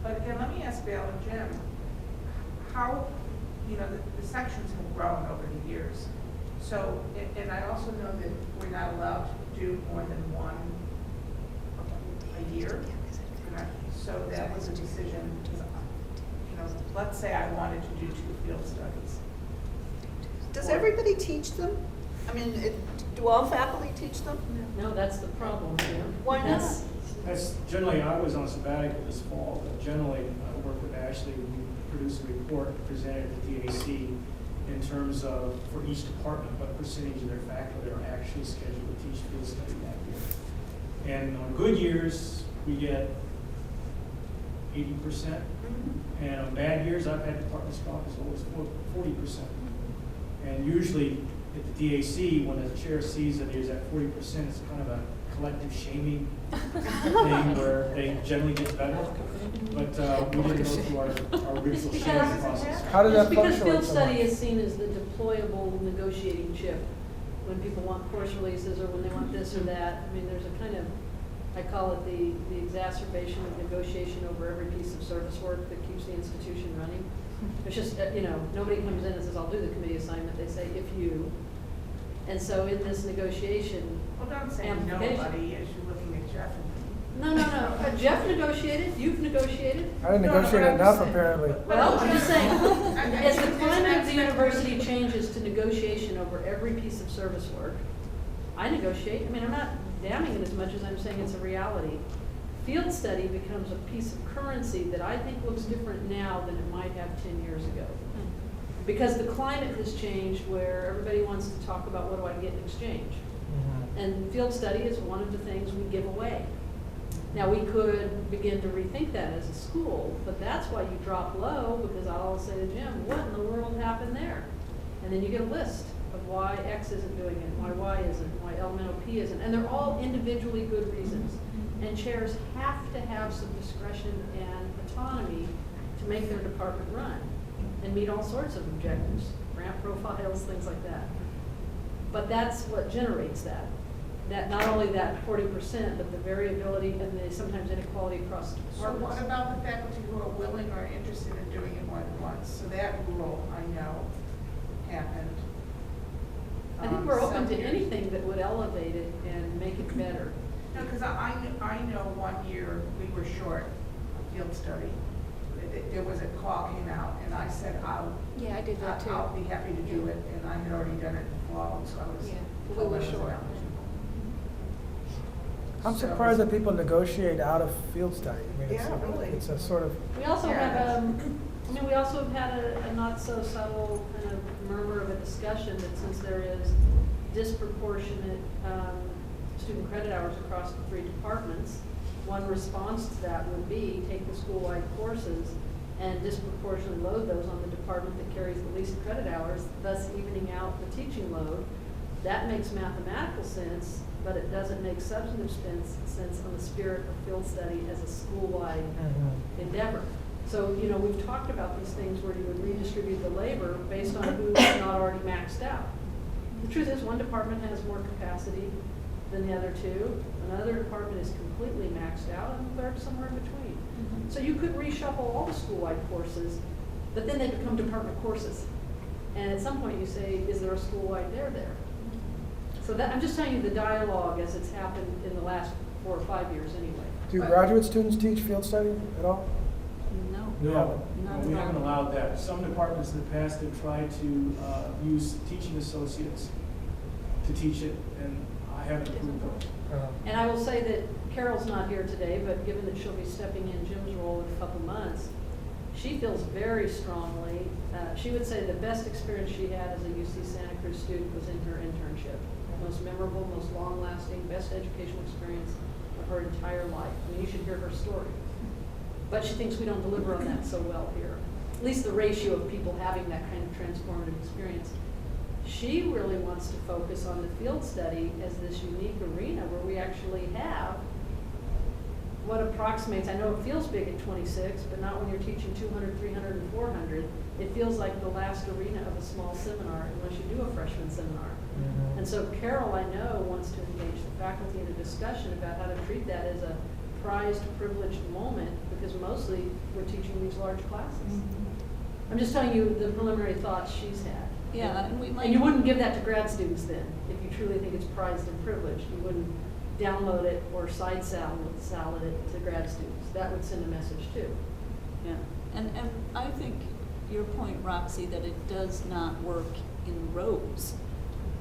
C: But again, let me ask Val and Jim, how, the sections have grown over the years. So, and I also know that we're not allowed to do more than one a year. So that was a decision, let's say I wanted to do 2 field studies.
J: Does everybody teach them? I mean, do all faculty teach them?
F: No, that's the problem here.
J: Why not?
K: That's generally, I was on sabbatical this fall, but generally I work with Ashley. We produce a report presented at the DAC in terms of, for each department, what percentage of their faculty are actually scheduled to teach field study that year. And on good years, we get 80%. And on bad years, I've had departments drop as low as 40%. And usually at the DAC, when the chair sees that there's that 40%, it's kind of a collective shaming thing where they generally get better. But we didn't go through our original shaming process.
A: How did that
F: Because
A: fluctuate
F: field
A: so
F: study
A: much?
F: is seen as the deployable negotiating chip. When people want course releases or when they want this or that, I mean, there's a kind of, I call it the exacerbation of negotiation over every piece of service work that keeps the institution running. It's just, nobody comes in and says, I'll do the committee assignment. They say, if you. And so in this negotiation,
C: Well, don't say
F: amplification-
C: nobody as you're looking at Jeff.
F: No. Jeff negotiated, you've negotiated.
A: I didn't
C: No,
A: negotiate
C: but I'm
A: enough,
C: just saying-
A: apparently.
F: Well, I'm just saying, as the
C: There's
F: climate
C: an
F: of the university
C: expectation.
F: changes to negotiation over every piece of service work, I negotiate. I mean, I'm not damning it as much as I'm saying it's a reality. Field study becomes a piece of currency that I think looks different now than it might have 10 years ago. Because the climate has changed where everybody wants to talk about what do I get in exchange. And field study is one of the things we give away. Now, we could begin to rethink that as a school, but that's why you drop low, because I'll say to Jim, what in the world happened there? And then you get a list of why X isn't doing it, why Y isn't, why elemental P isn't, and they're all individually good reasons. And chairs have to have some discretion and autonomy to make their department run and meet all sorts of objectives, grant profiles, things like that. But that's what generates that. That not only that 40%, but the variability and the sometimes inequality across
C: So
F: departments.
C: what about the faculty who are willing or interested in doing it more than once? So that rule, I know, happened.
F: I think we're open
C: some
F: to
C: years.
F: anything that would elevate it and make it better.
C: No, because I know one year we were short a field study. There was a call came out, and I said, I'll be happy to do it, and I had already done it in the fall, so I was.
H: Yeah, we
C: told
H: were
C: I was
H: short.
C: eligible.
A: I'm
C: So-
A: surprised that people negotiate out of field study. I mean,
J: Yeah, really.
A: it's a sort of,
F: We also
C: Yeah.
F: have, we also have had a not so subtle kind of murmur of a discussion that since there is disproportionate student credit hours across the 3 departments, one response to that would be take the school-wide courses and disproportionately load those on the department that carries the least credit hours, thus evening out the teaching load. That makes mathematical sense, but it doesn't make substantive sense on the spirit of field study as a school-wide endeavor. So, you know, we've talked about these things where you would redistribute the labor based on who's not already maxed out. The truth is, one department has more capacity than the other two, another department is completely maxed out, and the third somewhere in between. So you could reshuffle all the school-wide courses, but then they become department courses. And at some point you say, is there a school-wide there? So that, I'm just telling you the dialogue as it's happened in the last 4 or 5 years anyway.
A: Do graduate students teach field study at all?
I: No.
K: No,
I: Not
K: we
I: at all.
K: haven't allowed that. Some departments in the past have tried to use teaching associates to teach it, and I haven't approved those.
F: And I will say that Carol's not here today, but given that she'll be stepping in Jim's role in a couple months, she feels very strongly, she would say the best experience she had as a UC Santa Cruz student was in her internship. Most memorable, most long-lasting, best educational experience of her entire life. I mean, you should hear her story. But she thinks we don't deliver on that so well here. At least the ratio of people having that kind of transformative experience. She really wants to focus on the field study as this unique arena where we actually have what approximates, I know it feels big at 26, but not when you're teaching 200, 300, and 400. It feels like the last arena of a small seminar unless you do a freshman seminar. And so Carol, I know, wants to engage the faculty in a discussion about how to treat that as a prized, privileged moment, because mostly we're teaching these large classes. I'm just telling you the preliminary thoughts she's had.
I: Yeah, and we might.
F: And you wouldn't give that to grad students then, if you truly think it's prized and privileged. You wouldn't download it or side salad it to grad students. That would send a message too.
I: Yeah, and I think your point, Roxy, that it does not work in rows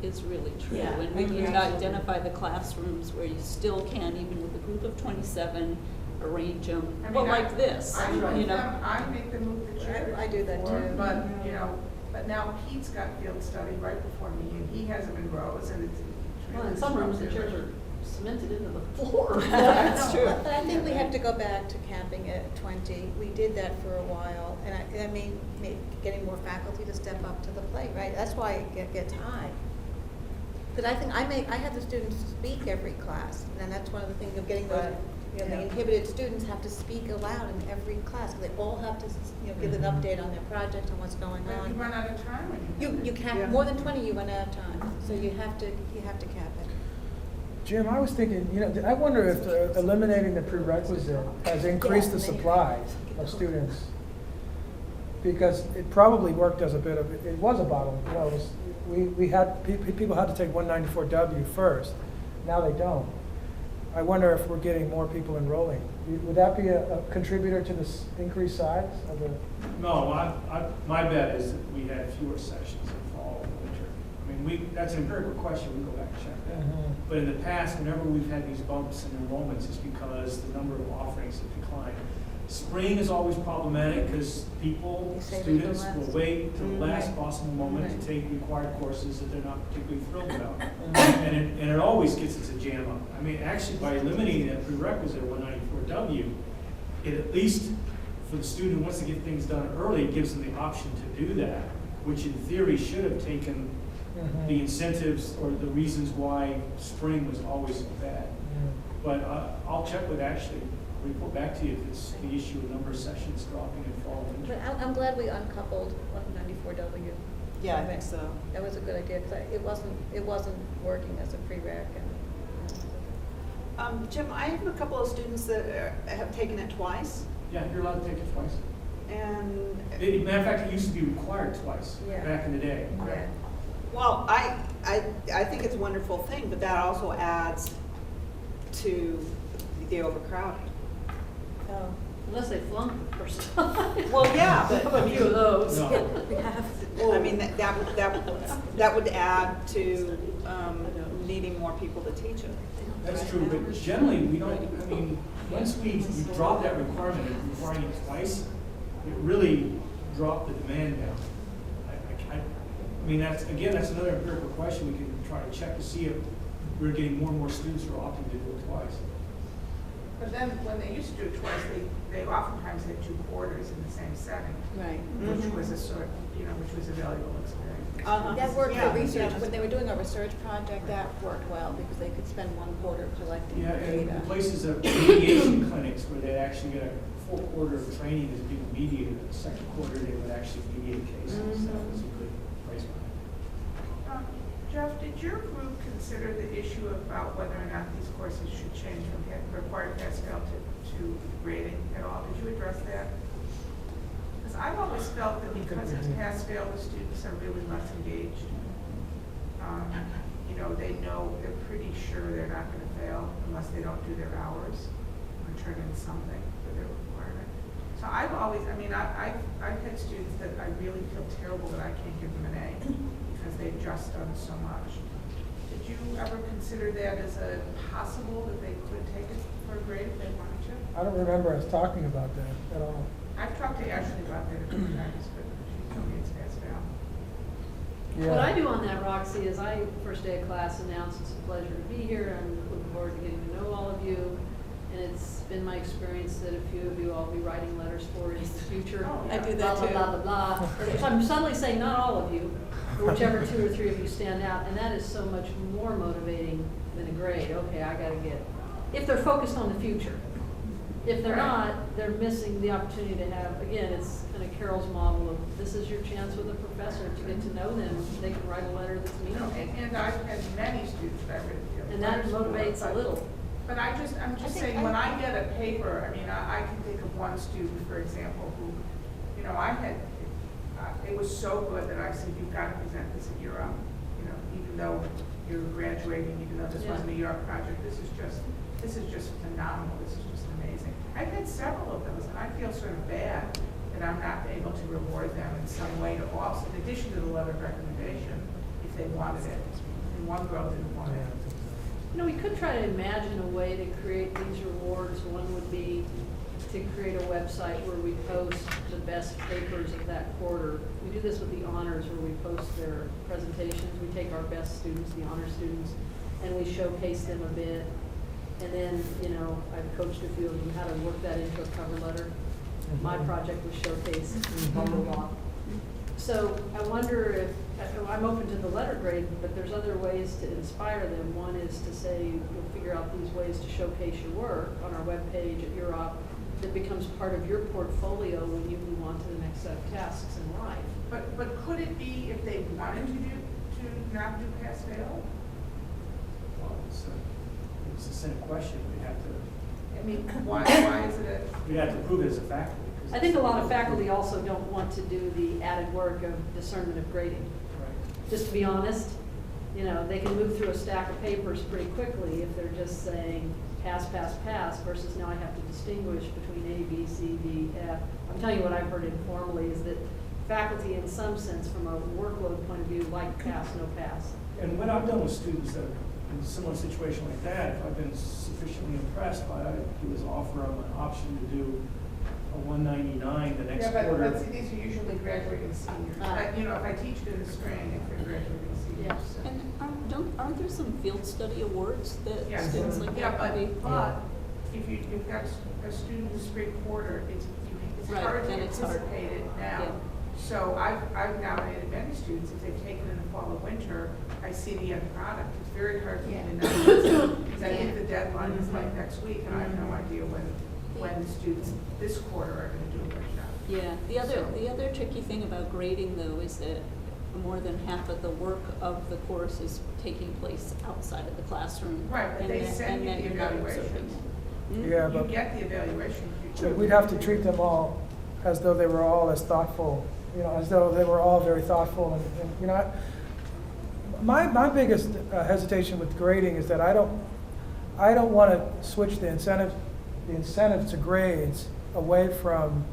I: is really true.
F: Yeah,
I: And we
F: absolutely.
I: can identify the classrooms where you still can, even with a group of 27, arrange them,
C: I mean,
I: well, like this,
C: I
I: you know.
C: I make them move the chairs.
H: I do that
C: before,
H: too.
C: But, you know, but now Pete's got field study right before me, and he has them in rows, and it's
F: Well,
C: really
F: in some rooms, the
C: disruptive.
F: chairs are cemented into the floor.
I: That's true.
H: But I think we have to go back to camping at 20. We did that for a while, and I mean, getting more faculty to step up to the plate, right? That's why it gets high. Because I think I have the students speak every class, and that's one of the things of getting those, you know, the inhibited students have to speak aloud in every class. They all have to, you know, give an update on their project and what's going
C: But you
H: on.
C: run out of time when
H: You can't, more than 20, you run out of time, so you have to cap it.
A: Jim, I was thinking, you know, I wonder if eliminating the prerequisite has increased the supply of students. Because it probably worked as a bit of, it was a bottleneck. You know, it was, we had, people had to take 194W first. Now they don't. I wonder if we're getting more people enrolling. Would that be a contributor to this increased size of the?
K: No, my bet is that we had fewer sessions in fall and winter. I mean, that's an empirical question, we go back and check that. But in the past, whenever we've had these bumps in enrollments, it's because the number of offerings have declined. Spring is always problematic because people,
H: They save it
K: students
H: till
K: will
H: last.
K: wait till the last
H: Right.
K: possible moment
H: Right.
K: to take required courses that they're not particularly thrilled about. And it always gets us a jam up. I mean, actually, by eliminating that prerequisite 194W, it at least, for the student who wants to get things done early, it gives them the option to do that, which in theory should have taken the incentives or the reasons why spring was always so bad. But I'll check with Ashley, report back to you if it's the issue of number of sessions dropping in fall and
H: But
K: winter.
H: I'm glad we uncoupled 194W.
J: Yeah, I
H: from
J: think
H: it.
J: so.
H: That was a good idea, because it wasn't working as a prereq.
J: Jim, I have a couple of students that have taken it twice,
K: Yeah, you're allowed to take it twice.
J: and,
K: Matter of fact, it used to be required twice
H: Yeah.
K: back in the day.
H: Yeah.
J: well, I think it's a wonderful thing, but that also adds to the overcrowding.
H: Oh.
F: Unless they flunk the first time.
J: Well, yeah,
F: Have
J: but
F: a few of those.
K: No.
H: We have.
J: I mean, that would add to needing more people to teach it.
K: That's true, but generally, we don't, I mean, once we drop that requirement of requiring it twice, it really dropped the demand down. I mean, that's, again, that's another empirical question we can try to check to see if we're getting more and more students who are opting to do it twice.
C: But then, when they used to do it twice, they oftentimes had 2 quarters in the same setting,
H: Right.
C: which was a sort, which was a valuable experience.
H: That worked
J: Yeah,
H: for research,
J: yeah.
H: when they were doing a research project, that worked well, because they could spend 1 quarter collecting
K: Yeah, and
H: data.
K: in places of mediation clinics where they actually get a full quarter of training as being mediated, the second quarter they would actually mediate cases. That was a good placement.
C: Jeff, did your group consider the issue about whether or not these courses should change from required Pascal to grading at all? Did you address that? Because I've always felt that because it's Pascal, the students are really less engaged. They know, they're pretty sure they're not going to fail unless they don't do their hours or turn in something for their requirement. So I've always, I've had students that I really feel terrible that I can't give them an A because they've just done so much. Did you ever consider that as a possible that they could take it for a grade if they wanted to?
A: I don't remember us talking about that at all.
C: I've talked to Ashley about that a few times, but she told me it's Pascal.
A: Yeah.
F: What I do on that, Roxy, is first day of class, announce it's a pleasure to be here. I'm looking forward to getting to know all of you. And it's been my experience that a few of you I'll be writing letters for in the future.
C: Oh,
H: I do that
F: Blah,
H: too.
F: blah, blah, blah, blah. So I'm suddenly saying not all of you, but whichever 2 or 3 of you stand out. And that is so much more motivating than a grade. Okay, I gotta get, if they're focused on the future. If they're not, they're missing the opportunity to have, again, it's kind of Carol's model of, this is your chance with a professor to get to know them. They can write a letter that's meaningful.
C: And I've had many students that I've written to.
F: And that motivates a little.
C: But I'm just saying, when I get a paper, I can think of one student, for example, who, it was so good that I said, you've got to present this at Europe. Even though you're graduating, even though this wasn't a Europe project, this is just phenomenal. This is just amazing. I've had several of those, and I feel sort of bad that I'm not able to reward them in some way to also, in addition to the letter of recommendation, if they wanted it. And one girl didn't want it.
F: We could try to imagine a way to create these rewards. One would be to create a website where we post the best papers of that quarter. We do this with the honors, where we post their presentations. We take our best students, the honor students, and we showcase them a bit. And then, I've coached a few of them how to work that into a cover letter. My project was showcase, blah, blah, blah. So I wonder if, I'm open to the letter grade, but there's other ways to inspire them. One is to say, you'll figure out these ways to showcase your work on our webpage at Europe that becomes part of your portfolio when you move on to the next set of tasks in life.
C: But could it be if they wanted to not do Pascal?
K: Well, it's a simple question. We'd have to,
C: Why is it
K: we'd have to prove it as a faculty. 'cause
F: I think a lot of faculty also don't want to do the added work of discernment of grading.
K: Right.
F: Just to be honest, they can move through a stack of papers pretty quickly if they're just saying pass, pass, pass, versus now I have to distinguish between A, B, C, D, F. I'm telling you what I've heard informally is that faculty, in some sense, from a workload point of view, like pass, no pass.
K: And what I've done with students that are in a similar situation like that, if I've been sufficiently impressed by it, I do is offer them an option to do a 199 the next
C: but
K: quarter.
C: see, these are usually graduating seniors. If I teach it in the spring, if they're graduating seniors.
F: Yeah.
C: so-
I: And aren't there some field study awards that
C: Yes.
I: students like
C: Yeah,
I: that maybe?
C: but if you've got a student in the spring quarter, it's
I: Right,
C: hard to
I: then it's hard.
C: anticipate it now.
I: Yeah.
C: So I've nominated many students, if they've taken it in the fall or winter, I see the end product. It's very hard for me to know, because I think the deadline is like next week, and I have no idea when the students this quarter are gonna do a good job.
I: Yeah, the other tricky thing about grading though is that more than half of the work of the course is taking place outside of the classroom.
C: Right, but
I: and
C: they
I: then-
C: send you
I: and
C: the
I: then you're not
C: evaluations.
I: observing it. Hmm?
A: Yeah,
C: You
A: but
C: get the evaluation.
A: but we'd have to treat them all as though they were all as thoughtful, as though they were all very thoughtful. And my biggest hesitation with grading is that I don't want to switch the incentive to grades away from,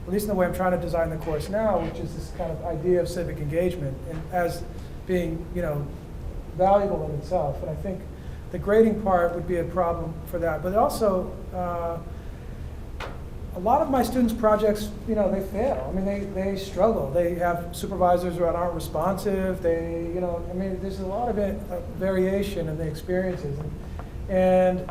A: at least in the way I'm trying to design the course now, which is this kind of idea of civic engagement and as being, valuable in itself. And I think the grading part would be a problem for that. But also, a lot of my students' projects, you know, they fail. I mean, they struggle. They have supervisors that aren't responsive. They, you know, I mean, there's a lot of variation in the experiences. And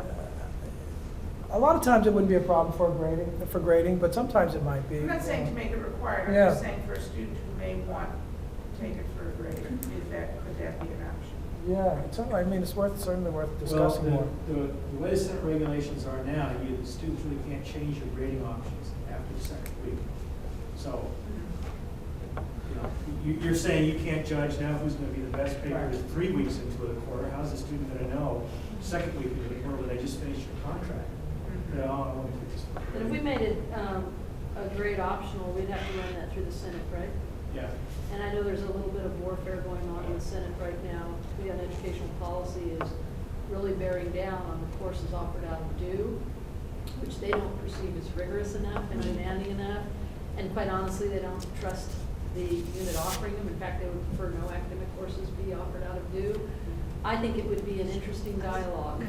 A: a lot of times it wouldn't be a problem for grading, but sometimes it might be.
C: I'm not saying to make it required, I'm
A: Yeah.
C: just saying for a student who may want to take it for a grade, could that be an option?
A: Yeah, I mean, it's certainly worth discussing more.
K: Well, the way the Senate regulations are now, the students really can't change their grading options after the second week. So, you know, you're saying you can't judge now who's going to be the best paper
C: Right.
K: 3 weeks into the quarter. How's the student going to know second week into the quarter when they just finished your contract? You know, I want to take this.
F: But if we made it a grade optional, we'd have to run that through the Senate, right?
K: Yeah.
F: And I know there's a little bit of warfare going on in the Senate right now. We have educational policy is really bearing down on the courses offered out of due, which they don't perceive as rigorous enough and demanding enough. And quite honestly, they don't trust the unit offering them. In fact, they would prefer no academic courses be offered out of due. I think it would be an interesting dialogue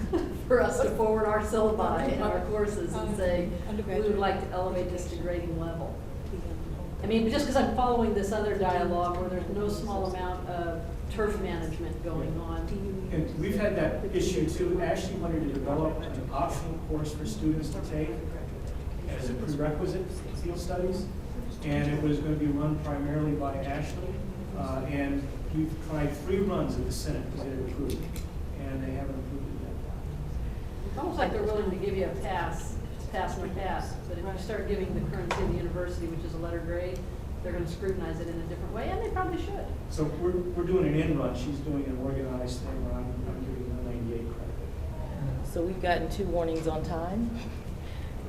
F: for us to forward our syllabi and our courses and say, we would like to elevate this to grading level. I mean, just because I'm following this other dialogue where there's no small amount of turf management going on.
K: And we've had that issue too. Ashley wanted to develop an optional course for students to take as a prerequisite for field studies. And it was going to be run primarily by Ashley. And we've tried 3 runs at the Senate to get it approved. And they haven't approved it yet.
F: It's almost like they're willing to give you a pass, it's pass and a pass. But if you start giving the currency of the university, which is a letter grade, they're going to scrutinize it in a different way, and they probably should.
K: So we're doing an in run. She's doing an organized thing where I'm giving her 98 credit.
B: So we've gotten 2 warnings on time,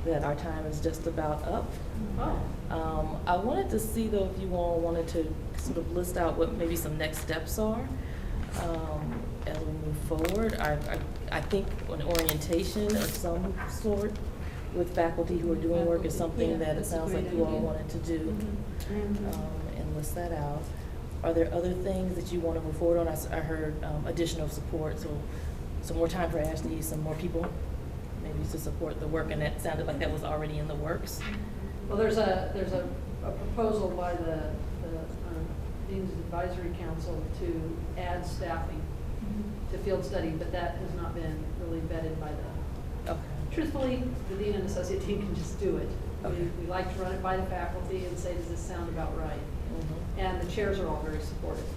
B: that our time is just about up.
F: Oh.
B: I wanted to see though if you all wanted to sort of list out what maybe some next steps are as we move forward. I think an orientation of some sort with faculty who are doing work is something that it sounds like you all wanted to do, and list that out. Are there other things that you want to move forward on? I heard additional support, so some more time for Ashley, some more people maybe to support the work, and that sounded like that was already in the works.
F: Well, there's a proposal by the Dean's Advisory Council to add staffing to field study, but that has not been really vetted by the,
B: Okay.
F: truthfully, the Dean and Associate Dean can just do it.
B: Okay.
F: We like to run it by the faculty and say, does this sound about right? And the chairs are all very supportive,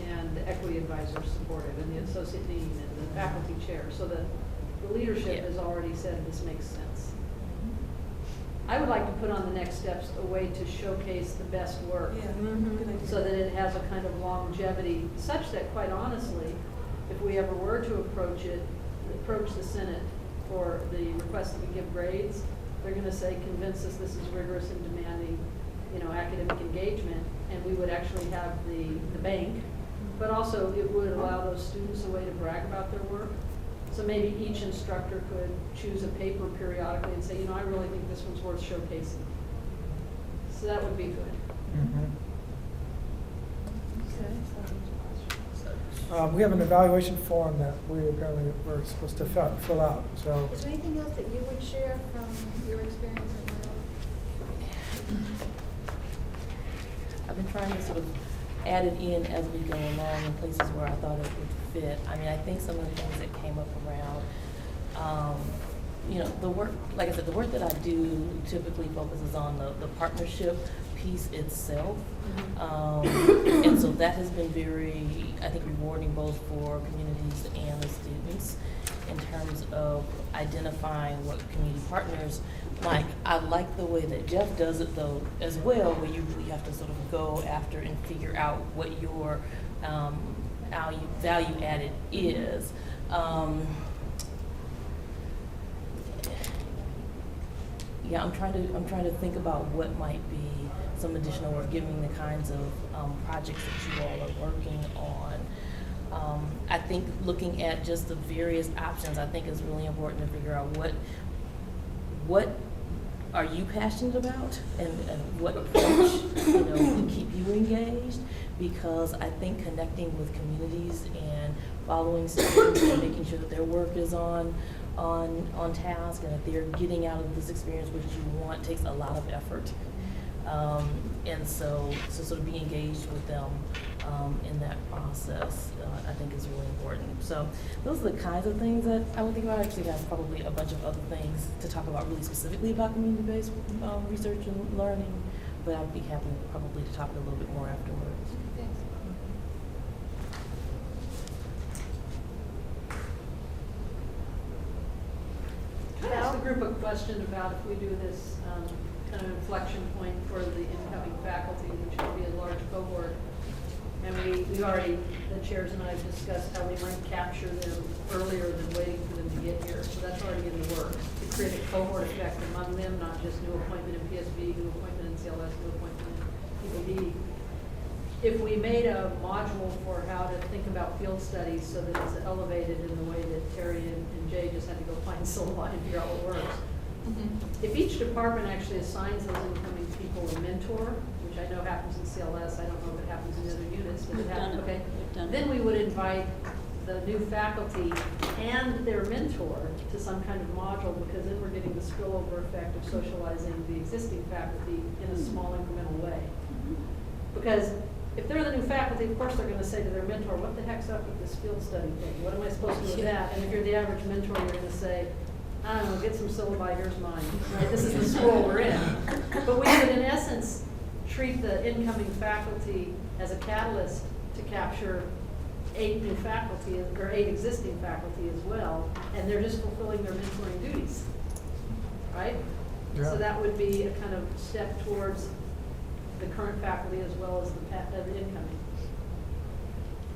F: and the equity advisor is supportive, and the Associate Dean and the faculty chair. So the leadership has already said this makes sense. I would like to put on the next steps a way to showcase the best work. So that it has a kind of longevity, such that quite honestly, if we ever were to approach the Senate for the request that we give grades, they're going to say, convince us this is rigorous and demanding, academic engagement, and we would actually have the bank, but also it would allow those students a way to brag about their work. So maybe each instructor could choose a paper periodically and say, I really think this one's worth showcasing. So that would be good.
A: We have an evaluation form that we apparently were supposed to fill out, so.
E: Is there anything else that you would share from your experience at Monroe?
B: I've been trying to sort of add it in as we go along in places where I thought it would fit. I mean, I think some of the things that came up around, the work, like I said, the work that I do typically focuses on the partnership piece itself. And so that has been very, I think, rewarding both for communities and the students in terms of identifying what community partners like. I like the way that Jeff does it though as well, where you really have to sort of go after and figure out what your value added is. Yeah, I'm trying to think about what might be some additional work, given the kinds of projects that you all are working on. I think looking at just the various options, I think is really important to figure out what are you passionate about, and what approach would keep you engaged, because I think connecting with communities and following students and making sure that their work is on on task, and that they're getting out of this experience, which you want, takes a lot of effort. And so sort of be engaged with them in that process, I think is really important. So those are the kinds of things that I would think about. I actually have probably a bunch of other things to talk about really specifically about community-based research and learning, but I'd be happy probably to talk a little bit more afterwards.
F: Can I ask the group a question about if we do this kind of inflection point for the incoming faculty, which would be a large cohort? And we already, the chairs and I have discussed how we might capture them earlier than waiting for them to get here. So that's already in the works, to create a cohort effect among them, not just new appointment in PSB, new appointment in CLS, new appointment in PPD. If we made a module for how to think about field studies so that it's elevated in the way that Terry and Jay just had to go find syllabi and figure out what works. If each department actually assigns those incoming people a mentor, which I know happens in CLS, I don't know if it happens in other units, does it happen? Okay. Then we would invite the new faculty and their mentor to some kind of module, because then we're getting the spillover effect of socializing the existing faculty in a small incremental way. Because if they're the new faculty, of course they're going to say to their mentor, what the heck's up with this field study thing? What am I supposed to do with that? And if you're the average mentor, you're going to say, I don't know, get some syllabi, here's mine. Right? This is the school we're in. But we would, in essence, treat the incoming faculty as a catalyst to capture 8 new faculty, or 8 existing faculty as well, and they're just fulfilling their mentoring duties, right?
A: Yeah.
F: So that would be a kind of step towards the current faculty as well as the incoming.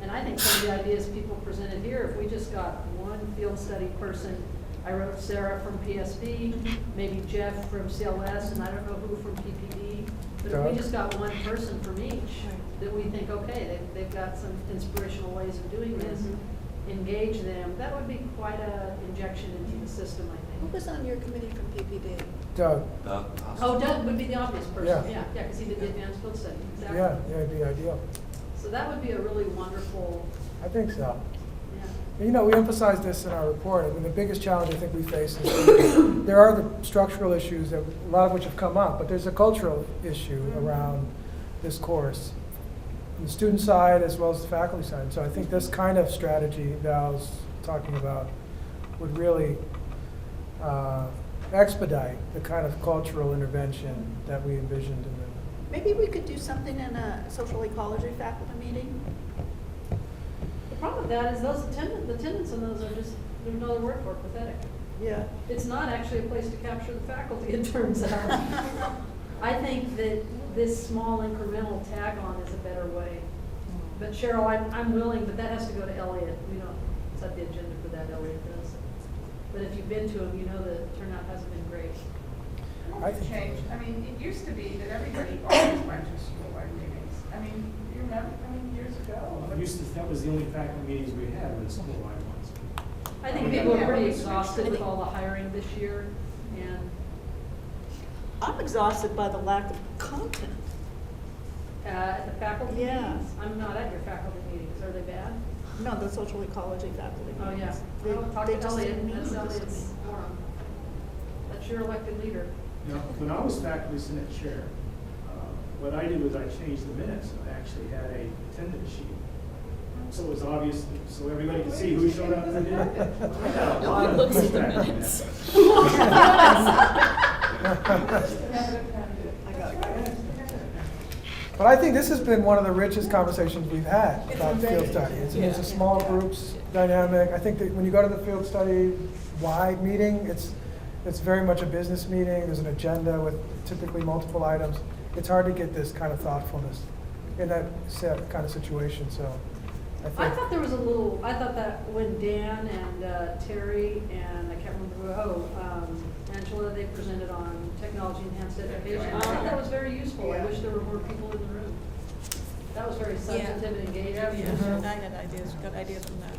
F: And I think some of the ideas people presented here, if we just got one field study person, I wrote Sarah from PSB, maybe Jeff from CLS, and I don't know who from PPD, but if we just got one person from each, that we think, okay, they've got some inspirational ways of doing this, engage them, that would be quite an injection into the system, I
H: Who
F: think.
H: was on your committee from PPD?
A: Doug,
F: Oh, Doug would be the obvious person,
A: Yeah.
F: yeah, because he did the advanced field study, exactly.
A: yeah, it'd be ideal.
F: So that would be a really wonderful,
A: I think so.
F: yeah.
A: You know, we emphasize this in our report. I mean, the biggest challenge I think we face is there are the structural issues, that a lot of which have come up, but there's a cultural issue around this course, on the student side as well as the faculty side. So I think this kind of strategy Val's talking about would really expedite the kind of cultural intervention that we envisioned in the.
J: Maybe we could do something in a social ecology faculty meeting?
F: The problem with that is the attendance on those are just, there's no other word for it, pathetic.
J: Yeah.
F: It's not actually a place to capture the faculty, it turns out. I think that this small incremental tag-on is a better way. But Cheryl, I'm willing, but that has to go to Elliot. We don't set the agenda for that, Elliot does. But if you've been to them, you know the turnout hasn't been great.
A: I
C: It's
A: think-
C: changed. I mean, it used to be that everybody always went to school-wide meetings. I mean, you remember, years ago.
K: That was the only faculty meetings we had, were the school-wide ones.
F: I think people are pretty exhausted with all the hiring this year, and
J: I'm exhausted by the lack of content.
F: at the faculty
J: Yeah.
F: meetings, I'm not at your faculty meetings. Are they bad?
J: No, the social ecology faculty
F: Oh, yeah.
J: meetings. They-
F: Well, talk
J: they
F: to
J: just
F: Elliot,
J: didn't
F: that's
J: meet.
F: Elliot's forum. That's your elected leader.
K: You know, when I was faculty senate chair, what I did was I changed the minutes. I actually had a attendance sheet. So it was obvious, so everybody could see who showed up and did. I got a lot of pushback on that.
J: I got it.
A: But I think this has been one of the richest conversations we've had about field study. It's a small groups dynamic. I think that when you go to the field study wide meeting, it's very much a business meeting. There's an agenda with typically multiple items. It's hard to get this kind of thoughtfulness in that kind of situation, so I
F: I
A: think.
F: thought there was I thought that when Dan and Terry and I can't remember Angela, they presented on technology enhanced education. I thought that was very useful. I wish there were more people in the room. That was very substantive and engaging.
H: I had ideas, got ideas from that.